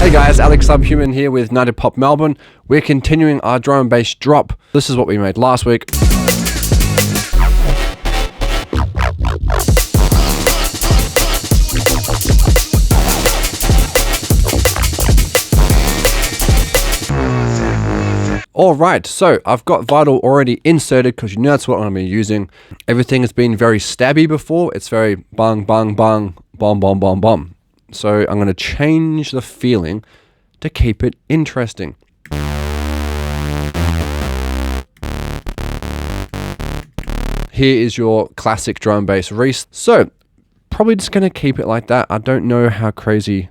Hey guys, Alex Subhuman here with Night Pop Melbourne. We're continuing our drum and bass drop. This is what we made last week. Alright, so I've got Vital already inserted because you know that's what I'm going to be using. Everything has been very stabby before. It's very bang, bang, bang, bomb, bomb, bomb, bomb. So I'm going to change the feeling to keep it interesting. Here is your classic drum bass Reese. So probably just going to keep it like that. I don't know how crazy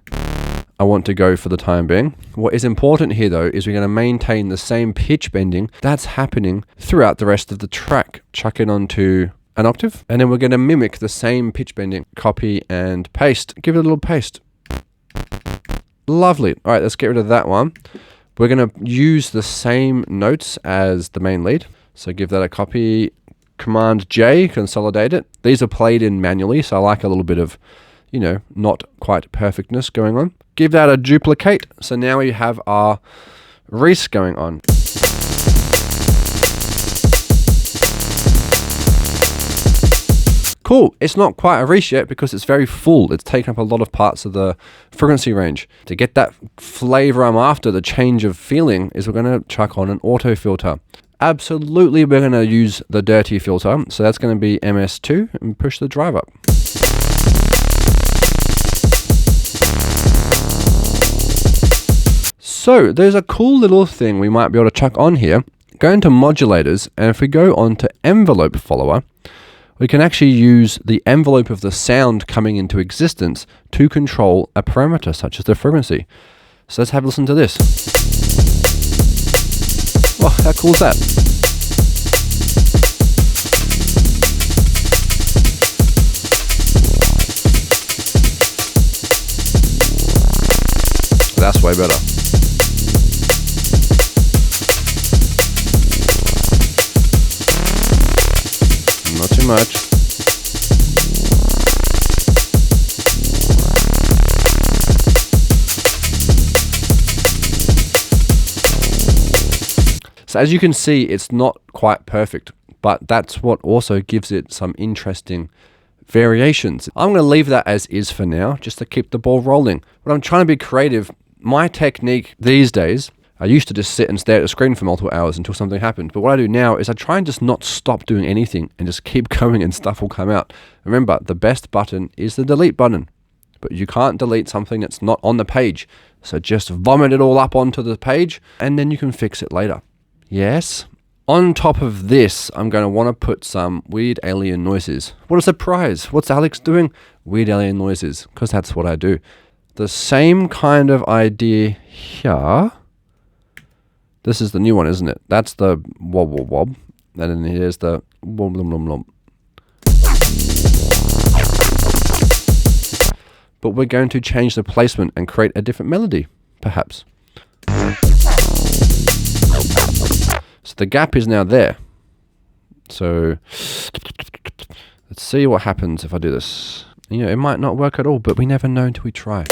I want to go for the time being. What is important here though is we're going to maintain the same pitch bending that's happening throughout the rest of the track. Chuck it onto an octave and then we're going to mimic the same pitch bending. Copy and paste. Give it a little paste. Lovely. All right, let's get rid of that one. We're going to use the same notes as the main lead. So give that a copy. Command J, consolidate it. These are played in manually, so I like a little bit of, you know, not quite perfectness going on. Give that a duplicate. So now we have our Reese going on. Cool. It's not quite a Reese yet because it's very full. It's taken up a lot of parts of the frequency range. To get that flavor I'm after, the change of feeling, is we're going to chuck on an auto filter. Absolutely, we're going to use the dirty filter. So that's going to be MS2 and push the drive up. So there's a cool little thing we might be able to chuck on here. Go into modulators, and if we go on to envelope follower, we can actually use the envelope of the sound coming into existence to control a parameter such as the frequency. So let's have a listen to this. Oh, how cool is that? That's way better. Not too much. So as you can see, it's not quite perfect, but that's what also gives it some interesting variations. I'm going to leave that as is for now, just to keep the ball rolling. But I'm trying to be creative. My technique these days, I used to just sit and stare at the screen for multiple hours until something happened. But what I do now is I try and just not stop doing anything and just keep going and stuff will come out. Remember, the best button is the delete button. But you can't delete something that's not on the page. So just vomit it all up onto the page and then you can fix it later. Yes. On top of this, I'm going to want to put some weird alien noises. What a surprise. What's Alex doing? Weird alien noises, because that's what I do. The same kind of idea here. This is the new one, isn't it? That's the wob wob wob. And then here's the wob lum lum lum. But we're going to change the placement and create a different melody, perhaps. So the gap is now there. So let's see what happens if I do this. You know, it might not work at all, but we never know until we try.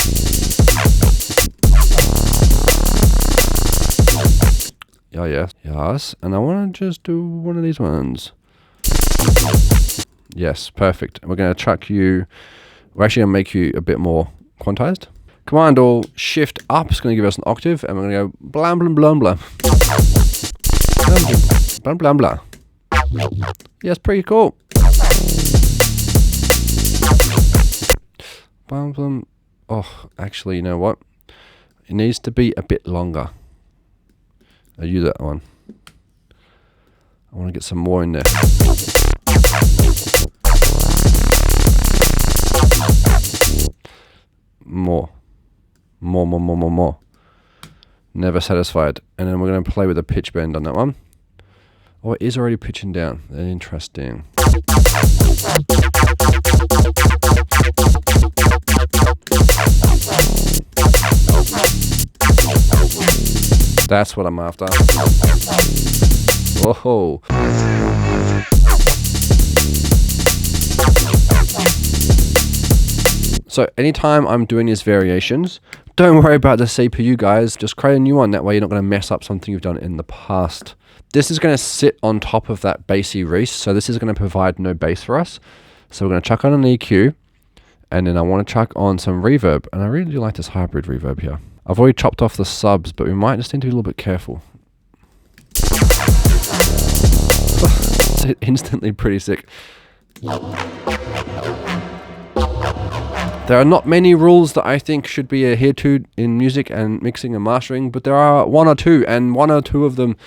Oh, yes. Yes. And I want to just do one of these ones. Yes, perfect. And we're going to chuck you. We're actually going to make you a bit more quantized. Command or Shift up is going to give us an octave, and we're going to go blah blah blah blah. Blah blah blah. Yeah, it's pretty cool. Blah, blah. Oh, actually, you know what? It needs to be a bit longer. I'll use that one. I want to get some more in there. More. Never satisfied. And then we're going to play with a pitch bend on that one. Oh, it is already pitching down. Interesting. That's what I'm after. Whoa. So anytime I'm doing these variations, don't worry about the CPU, guys. Just create a new one. That way you're not going to mess up something you've done in the past. This is going to sit on top of that bassy Reese. So this is going to provide no bass for us. So we're going to chuck on an EQ. And then I want to chuck on some reverb. And I really do like this hybrid reverb here. I've already chopped off the subs, but we might just need to be a little bit careful. It's instantly pretty sick. There are not many rules that I think should be adhered to in music and mixing and mastering, but there are one or two, and one or two of them,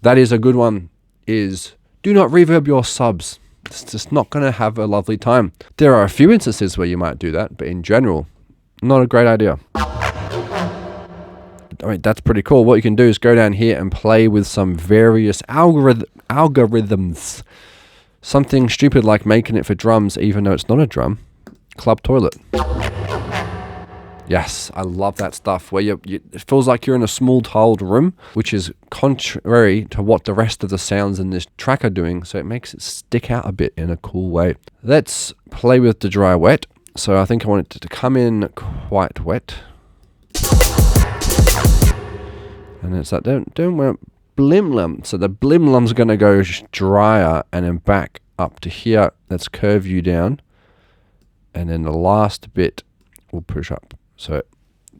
that is a good one, is do not reverb your subs. It's just not going to have a lovely time. There are a few instances where you might do that, but in general, not a great idea. I mean, that's pretty cool. What you can do is go down here and play with some various algorithms. Something stupid like making it for drums, even though it's not a drum. Club toilet. Yes, I love that stuff where it feels like you're in a small tiled room, which is contrary to what the rest of the sounds in this track are doing, so it makes it stick out a bit in a cool way. Let's play with the dry wet. So I think I want it to come in quite wet. And it's like, don't want blimlum. So the blimlum's going to go drier and then back up to here. Let's curve you down. And then the last bit will push up. So it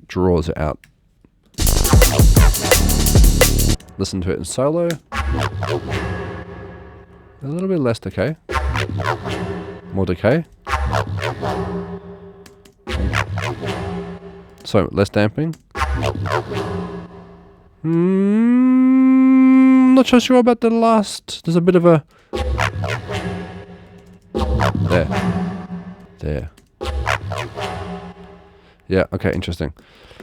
draws it out. Listen to it in solo. A little bit less decay. More decay. So less damping. Not so sure about the last. There's a bit of a... There. Yeah, okay, interesting.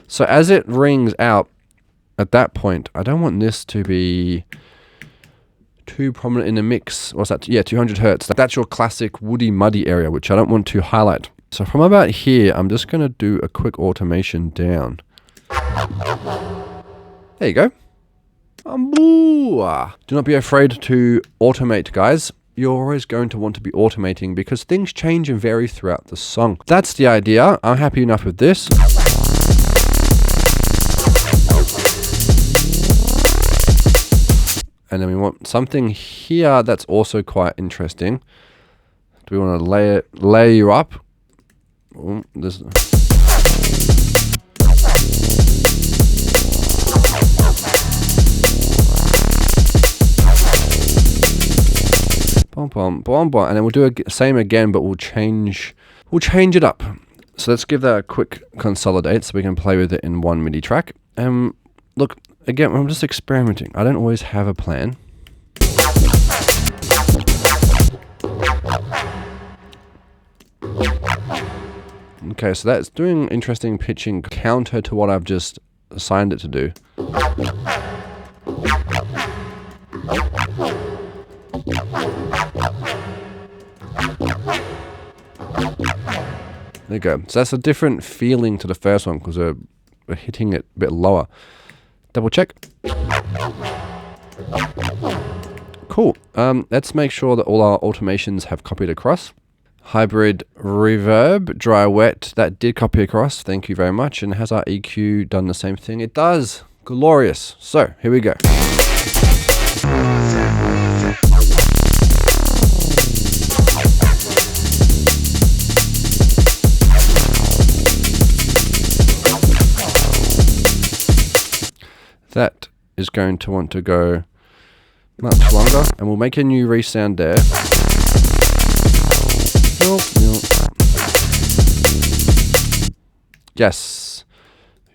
So as it rings out, at that point, I don't want this to be too prominent in the mix. What's that? Yeah, 200 hertz. That's your classic woody muddy area, which I don't want to highlight. So from about here, I'm just going to do a quick automation down. There you go. Do not be afraid to automate, guys. You're always going to want to be automating because things change and vary throughout the song. That's the idea. I'm happy enough with this. And then we want something here that's also quite interesting. Do we want to layer you up? This. And then we'll do the same again, but we'll change it up. So let's give that a quick consolidate so we can play with it in one MIDI track. Look, again, I'm just experimenting. I don't always have a plan. Okay, so that's doing interesting pitching counter to what I've just assigned it to do. There you go. So that's a different feeling to the first one because we're hitting it a bit lower. Double check. Cool. Let's make sure that all our automations have copied across. Hybrid reverb, dry wet, that did copy across. Thank you very much. And has our EQ done the same thing? It does. Glorious. So here we go. That is going to want to go much longer, and we'll make a new resound there. Yes.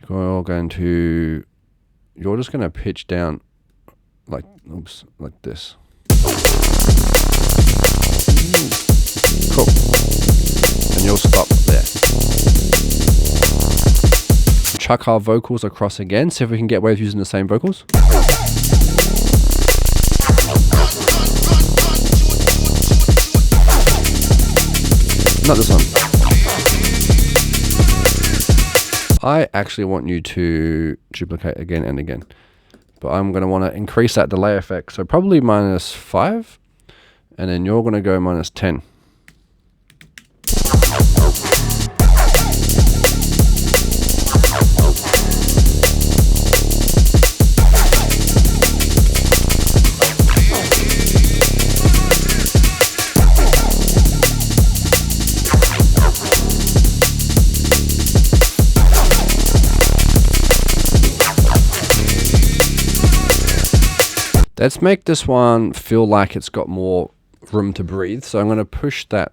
You're just going to pitch down like this. Cool. And you'll stop there. Chuck our vocals across again, see if we can get away with using the same vocals. Not this one. I actually want you to duplicate again and again, but I'm going to want to increase that delay effect, so probably -5, and then you're going to go -10. Let's make this one feel like it's got more room to breathe. So I'm going to push that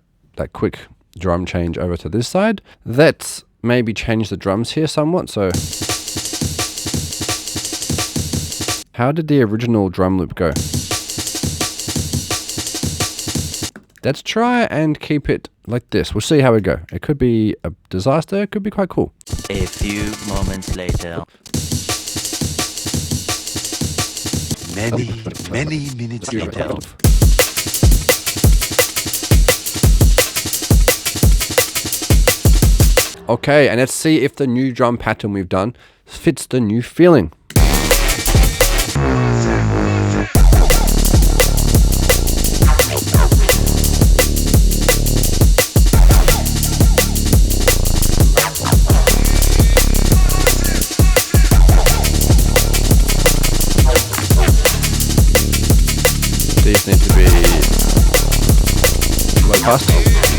quick drum change over to this side. Let's maybe change the drums here somewhat. So how did the original drum loop go? Let's try and keep it like this. We'll see how we go. It could be a disaster. It could be quite cool. A few moments later. Many minutes later. Okay, and let's see if the new drum pattern we've done fits the new feeling. These need to be low pass.